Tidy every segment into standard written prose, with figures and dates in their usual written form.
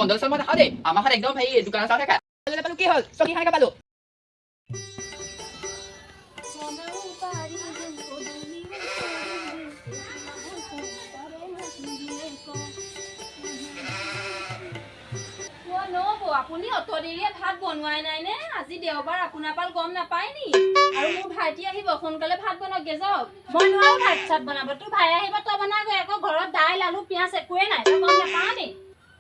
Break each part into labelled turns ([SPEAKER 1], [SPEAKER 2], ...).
[SPEAKER 1] কণ্ডল চল মই নাখাওঁ দেই আমাৰ ঘৰত একদম হেৰি দোকানৰ চাউল খায় নাপালো কি হ'ল চকী খাই পালো
[SPEAKER 2] আপুনি অত দেৰিয়ে ভাত বনোৱাই নাই নে আজি দেওবাৰ আপোনাৰ পাল গম নাপায় নি আৰু মোৰ ভাইটি আহিব সোনকালে ভাত বনাওগে যাওক মই নোৱাৰো ভাত চাত বনাব তোৰ ভাই আহিব তই বনাগৈ আকৌ ঘৰত দাইল আলু পিঁয়াজ একোৱে নাই তই গম নাপাৱ নি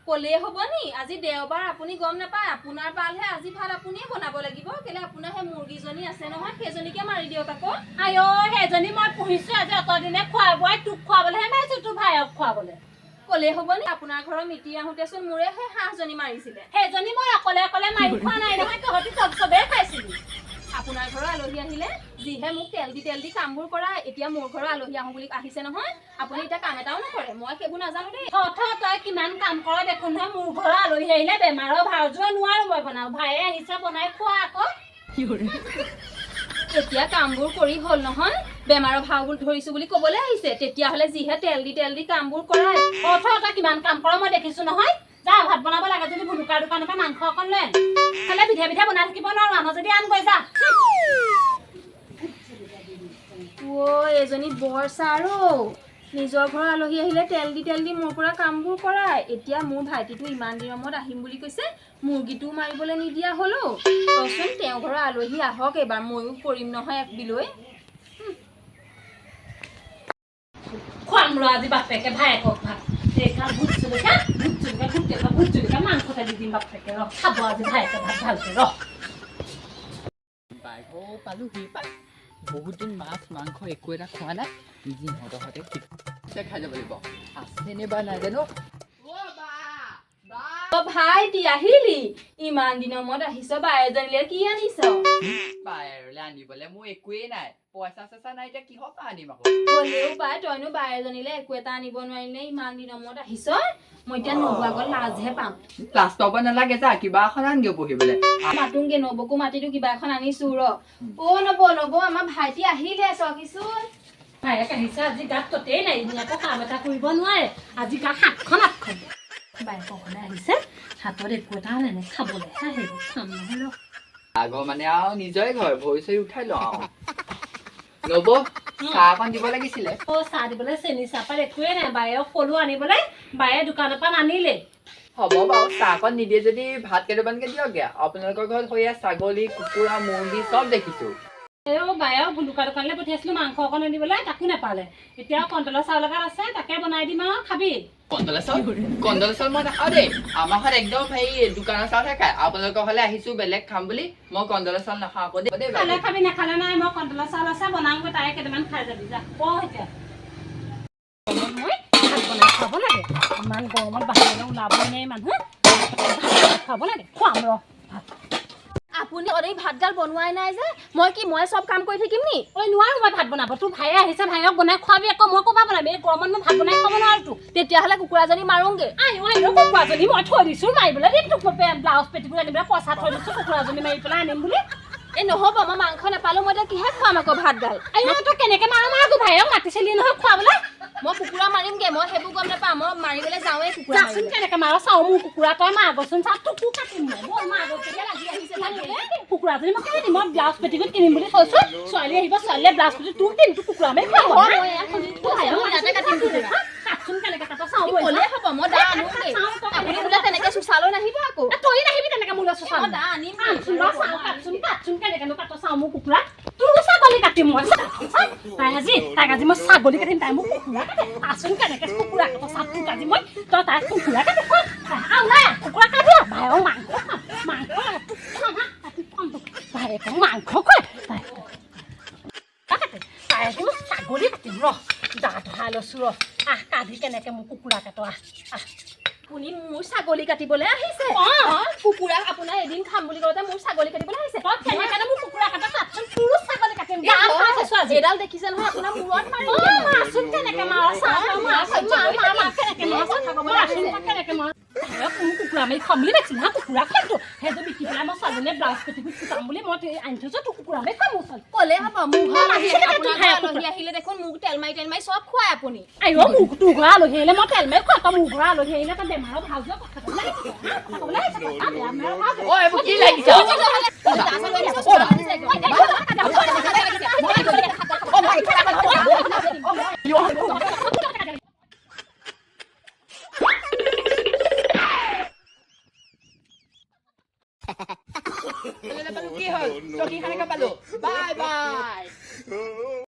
[SPEAKER 2] ক'লেই হ'ব নি আজি দেওবাৰ আপুনি গম নাপায় আপোনাৰ পালহে আজি ভাত আপুনিয়ে বনাব লাগিব কেলে আপোনাৰ সেই মুৰ্গীজনী আছে নহয় সেইজনীকে মাৰি দিয়ক আকৌ আইঅ সেইজনী মই পুহিছো আজি অত দিনে খোৱা বোৱাই তোক খুৱাবলৈহে মাৰিছো তোৰ ভাইক খুৱাবলৈ ক'লে হ'ব নি আপোনাৰ ঘৰৰ মিতি আহোঁতেচোন মোৰে সেই হাঁহজনী মাৰিছিলে সেইজনী মই অকলে অকলে মাৰি খোৱা নাই নহয় তহঁতি চবেই খাইছিলি আপোনাৰ ঘৰৰ আলহী আহিলে যিহে মোক তেল দি কামবোৰ কৰা এতিয়া মোৰ ঘৰৰ আলহী আহোঁ বুলি আহিছে নহয় আপুনি এতিয়া কাম এটাও নকৰে মই সেইবোৰ নাজানো দেই তই কিমান কাম কৰ দেখোন নহয় মোৰ ঘৰৰ আলহী আহিলে বেমাৰৰ ভাও যোৱা নোৱাৰো মই বনাওঁ ভায়ে আহিছে বনাই খোৱা আকৌ এতিয়া কামবোৰ কৰি হ'ল নহয় বেমাৰৰ ভাওবোৰ ধৰিছো বুলি ক'বলৈ আহিছে তেতিয়াহ'লে যিহে তেল দি কামবোৰ কৰাই তই কিমান কাম কৰ মই দেখিছো নহয় যা ভাত বনাব লাগে যদি ভুলুকাৰ দোকানৰ পৰা মাংস অকণ লৈ খালে বিধে বনাই থাকিব নোৱাৰো আনো যদি আন গৈ যা এজনী বৰ চাৰো নিজৰ ঘৰৰ আলহী আহিলে তেল দি মোৰ পৰা কামবোৰ কৰাই এতিয়া মোৰ ভাইটিটো ইমান দিনৰ মূৰত আহিম বুলি কৈছে মুৰ্গীটো মাৰিবলৈ নিদিয়া হলো কচোন তেওঁ ঘৰৰ আলহী আহক এবাৰ ময়ো কৰিম নহয় এক বিলৈ খুৱাম ৰ আজি বাপেকে ভায়েকক ভাত ভোট জলকীয়া মাংস দি দিম বাপেকে ৰ খাব আজি ভায়েকে ভাত ভালকে ৰ
[SPEAKER 1] পালোহি বহুত দিন মাছ মাংস একো এটা খোৱা নাই যিহঁতৰ সৈতে খাই যাব লাগিব আছেনে বা নাজানো
[SPEAKER 2] ভাইটি আহিলি ইমান দিনৰ মূৰত আহিছ বায়েজনীলে কি আনিছ
[SPEAKER 1] বায়েৰলে আনিবলে মোৰ একোৱেই নাই পইচা চইচা নাই এতিয়া কিহৰ পৰা আনিম আকৌ
[SPEAKER 2] হ'লেও বাই তইনো বায়েজনীলে একো এটা আনিব নোৱাৰিলে ইমান দিনৰ মূৰত আহিছ মই এতিয়া নবু আগত লাজহে পাম
[SPEAKER 1] লাজ পাব নালাগে যা কিবা এখন আনগে পঢ়িবলে
[SPEAKER 2] মাতোংগে নবকো মাতিতো কিবা এখন আনিছো ৰ নব আমাৰ ভাইটি আহিলে চকিচোন ভায়েক আহিছে আজি গাত ততেই নাই আকৌ কাম এটা কৰিব নোৱাৰে আজি গাত 7খন 8খন বাইকখনে আহিছে হাতত একো এটা নানে খাবলৈ আহিব খাম নহয়
[SPEAKER 1] আগৰ মানে আৰু নিজৰে ঘৰ ভৰি চৰি উঠাই লওঁ আৰু নব চাহ অকণ দিব লাগিছিলে
[SPEAKER 2] চাহ দিবলৈ চেনি চাহপাত একোৱে নাই বায়েক কলো আনিবলৈ বায়ে দোকানৰ পৰা নানিলে
[SPEAKER 1] হ'ব বাৰু চাহ অকণ নিদিয়ে যদি ভাত কেইটামানকে দিয়কগে আপোনালোকৰ ঘৰত হৈয়া ছাগলী কুকুৰা মুৰ্গী চব দেখিছো
[SPEAKER 2] বায়েক ভুলুকা দোকানলৈ পঠিয়াইছিলো মাংস অকণ আনিবলৈ তাকো নাপালে এতিয়া কণ্টলৰ চাউল এগাল আছে তাকে বনাই দিম আৰু খাবি
[SPEAKER 1] কণ্ডল চাউল মই নাখাওঁ দেই আমাৰ ঘৰত একদম হেৰি দোকানৰ চাউলহে খায় আপোনালোকৰ ঘৰলে আহিছো বেলেগ খাম বুলি মই কণ্ডল চাউল নাখাওঁ আকৌ দেই
[SPEAKER 2] খালে খাবি নাখালে নাই মই কণ্টলৰ চাউল আছে বনাওঁগৈ তাই কেইটামান খাই যাবি যা এতিয়া মই ভাত বনাই খাব লাগে ইমান গৰমত বাহিৰলৈ ওলাবই নাই মানুহ খাব লাগে খুৱাম ৰ আপুনি অৰে ভাতগাল বনোৱাই নাই যে মই সব কাম কৰি থাকিম নি নোৱাৰো মই ভাত বনাব তোৰ ভায়ে আহিছে ভাইক বনাই খোৱাবি আকৌ মই ক'বা বনাবি এই গৰমত মই ভাত বনাই খাব নোৱাৰো তো তেতিয়াহ'লে কুকুৰাজনী মাৰোংগে কুকুৰাজনী মই থৈ দিছো মাৰিবলৈ দিম তোক ব্লাউজ পেটিবোৰ আনিবলৈ পইচা থৈ দিছো কুকুৰাজনী মাৰি পেলাই আনিম বুলি এই নহ'ব মই মাংস নাপালো মই এতিয়া কিহে খুৱাম আকৌ ভাতগাল তই কেনেকে মাৰো ভাইক মাতিছিলি নহয় খুৱাবলৈ মই কুকুৰা মাৰিমগে মই সেইবোৰ গম নাপাওঁ মই মাৰিবলৈ যাওঁৱেই কুকুৰা কেনেকে মাৰ চাওঁ মোৰ কুকুৰা তই মাগচোন চা তোক কাটিম মই লাগি আহিছে কুকুৰাজনী মই কেনে দিম মই ব্লাউজ পেটিকোট কিনিম বুলি কৈছো ছোৱালী আহিব ছোৱালীয়ে ব্লাউজ পেটি তোৰ দিম তোৰ কুকুৰা মাৰি খাব কাটচোন কেনেকে কাট চাওঁ ক'লে হ'ব মই দা আনোগে আপুনি বোলে তেনেকে চুচালৈ নাহিব আকৌ তই নাহিবি তেনেকে মোলৈ চুচা দা আনিম কাটচোন কেনেকে কাট চাওঁ মোৰ কুকুৰা তোৰ ছাগলী কাটিম মই তাইক আজি মই ছাগলী কাটিম তাই মোক কুকুৰা কাটে আচোন কেনেকে কুকুৰা কাট চাপ তোক আজি মই তই তাইক কুকুৰা কাটে কুকুৰা কাটে ভাইক মাংস ভাইক মাংস খুৱাই তাই ছাগলী কাটিম ৰ দা ধৰাই লৈছো ৰ কাটি কেনেকে মোৰ কুকুৰা কাট আপুনি মোৰ ছাগলী কাটিবলৈ আহিছে কুকুৰা আপোনাৰ এদিন খাম বুলি কওঁতে মোৰ ছাগলী কাটিবলৈ আহিছে কেনেকে মোৰ কুকুৰা কাট তাতচোন তোৰ ছাগলী কাটিম এডাল দেখিছে নহয় আপোনাৰ মূৰত মাৰিম কেনেকে কুকুৰা মাৰি খাম বুলি দেখিছিল হা কুকুৰা খাইছো সেইটো বিকি পেলাই মই ছোৱালীজনীয়ে ব্লাউজ পেটিকোট কুটাম বুলি মই আনি থৈছোঁ তোক কুকুৰালে খাম ওচৰত
[SPEAKER 3] ক'লে হ'ব মোৰ ঘৰত আলহী আহিলে দেখোন মোক তেল মাৰি চব খুৱাই আপুনি
[SPEAKER 2] আইও মোক তোৰ ঘৰ আলহী আহিলে মই তেল মাৰি খোৱা তই মোৰ ঘৰ আলহী আহিলে তই বেমাৰৰ ভাল যোৱা কথা ক'বলৈ
[SPEAKER 1] ঐ এইবোৰ কি লাগিছে কি হ'ল তই কি খানে পালো বাই বাই